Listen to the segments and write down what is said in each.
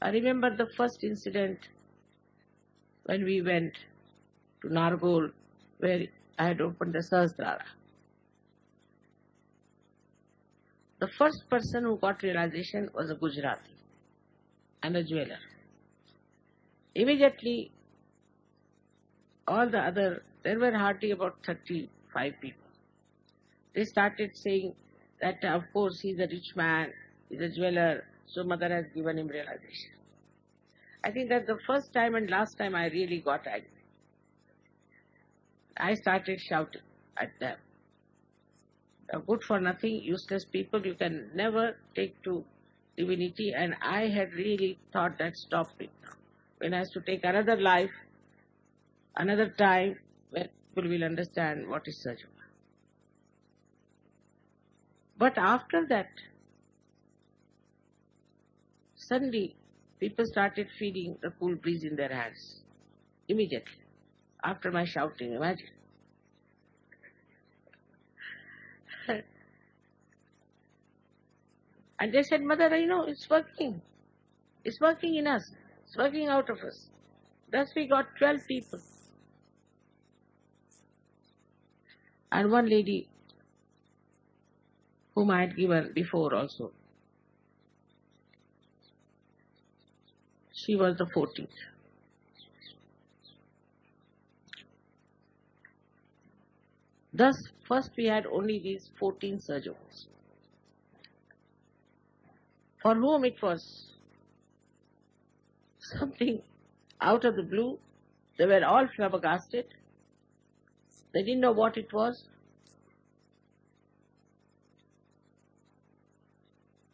I remember the first incident when we went to Nargol, where I had opened the Sahasrara. The first person who got realization was a Gujarati and a jeweler. Immediately, all the other, there were hardly about 35 people. They started saying that, of course, he's a rich man, he's a jeweler, so mother has given him realization. I think that's the first time and last time I really got angry. I started shouting at them. They're good for nothing, useless people, you can never take to divinity, and I had really thought that stop it now. When I have to take another life, another time, when people will understand what is Sahajayoga. But after that, suddenly people started feeling the cool breeze in their hands. Immediately. After my shouting, imagine. And they said, Mother, it's working. It's working in us. It's working out of us. Thus we got 12 people. And one lady whom I had given before also. She was the 14th. Thus, first we had only these 14 Sahajayogas, for whom it was something out of the blue. They were all flabbergasted. They didn't know what it was.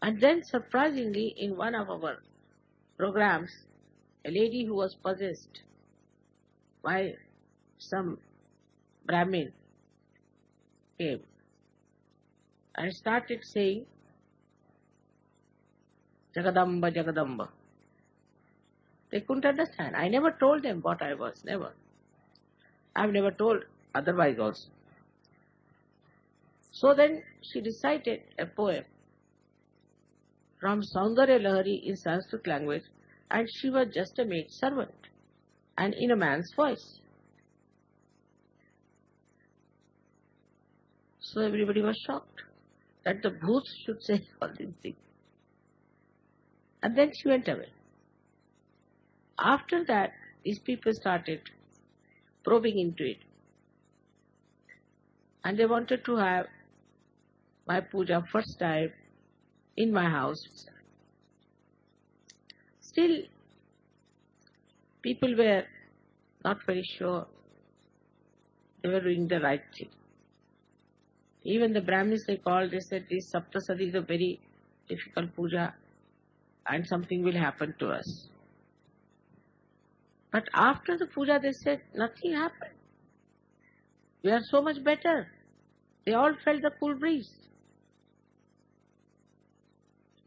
And then, surprisingly, in one of our programs, a lady who was possessed by some Brahmin came and started saying, Jagadamba, Jagadamba. They couldn't understand. I never told them what I was, never. I've never told otherwise also. So then she recited a poem from Saundarya Lahari in Sanskrit language, and she was just a maid servant and in a man's voice. So everybody was shocked that the bhoots should say all these things. And then she went away. After that, these people started probing into it. And they wanted to have my puja first time in my house. Still, people were not very sure they were doing the right thing. Even the Brahmins they called, they said this Saptasadi is a very difficult puja and something will happen to us. But after the puja they said nothing happened. We are so much better. They all felt the cool breeze.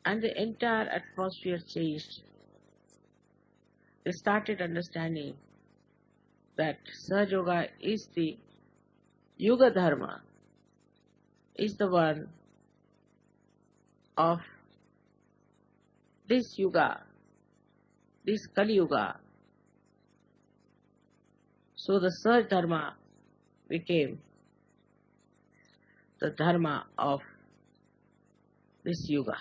And the entire atmosphere changed. They started understanding that Sahajayoga is the Yuga Dharma, is the one of this Yuga, this Kali Yuga. So the Sahaj Dharma became the Dharma of this Yuga.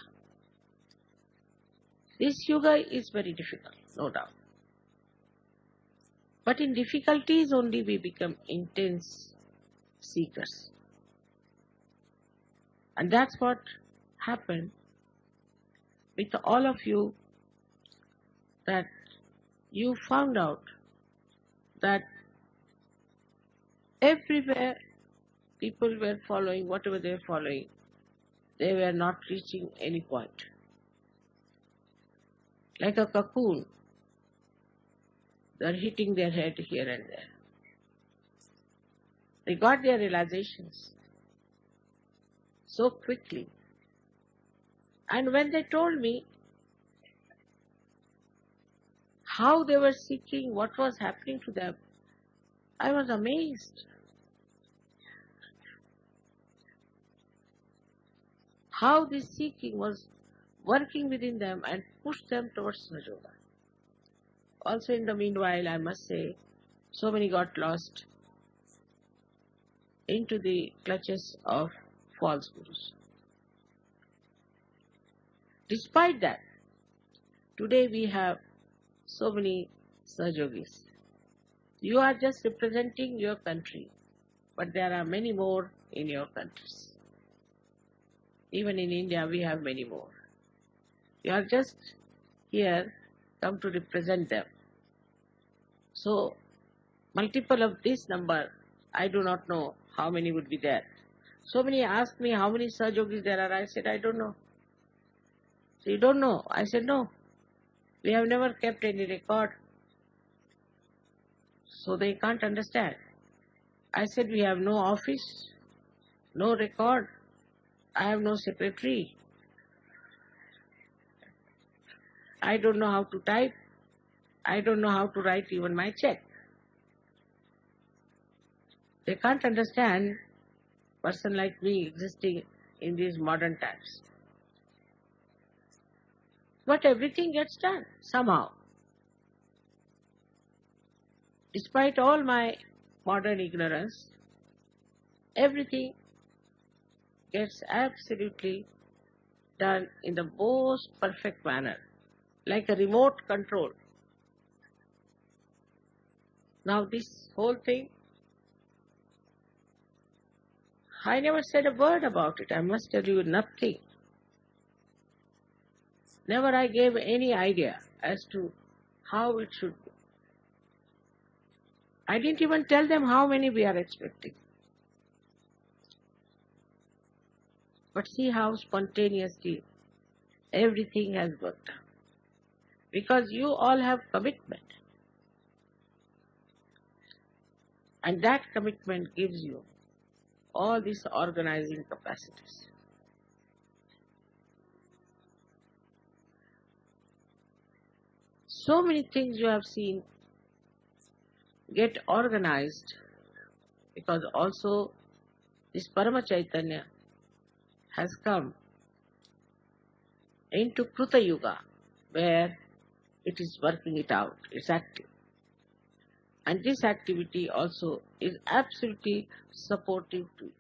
This Yuga is very difficult, no doubt. But in difficulties only we become intense seekers. And that's what happened with all of you, that you found out that everywhere people were following whatever they were following, they were not reaching any point. Like a cocoon, they are hitting their head here and there. They got their realizations so quickly. And when they told me how they were seeking, what was happening to them, I was amazed. How this seeking was working within them and push them towards Sahajayoga. Also in the meanwhile, I must say, so many got lost into the clutches of false gurus. Despite that, today we have so many Sahajogis. You are just representing your country, but there are many more in your countries. Even in India, we have many more. You are just here, come to represent them. So, multiple of this number, I do not know how many would be there. So many asked me how many Sahajogis there are. I said, I don't know. So, you don't know? I said, no. We have never kept any record. So they can't understand. I said, we have no office, no record. I have no secretary. I don't know how to type. I don't know how to write even my check. They can't understand a person like me existing in these modern times. But everything gets done somehow. Despite all my modern ignorance, everything gets absolutely done in the most perfect manner, like a remote control. Now this whole thing, I never said a word about it. I must tell you nothing. Never I gave any idea as to how it should be. I didn't even tell them how many we are expecting. But see how spontaneously everything has worked out. Because you all have commitment. And that commitment gives you all these organizing capacities. So many things you have seen get organized because also this Parama Chaitanya has come into Kruta Yuga where it is working it out, it's active. And this activity also is absolutely supportive to you.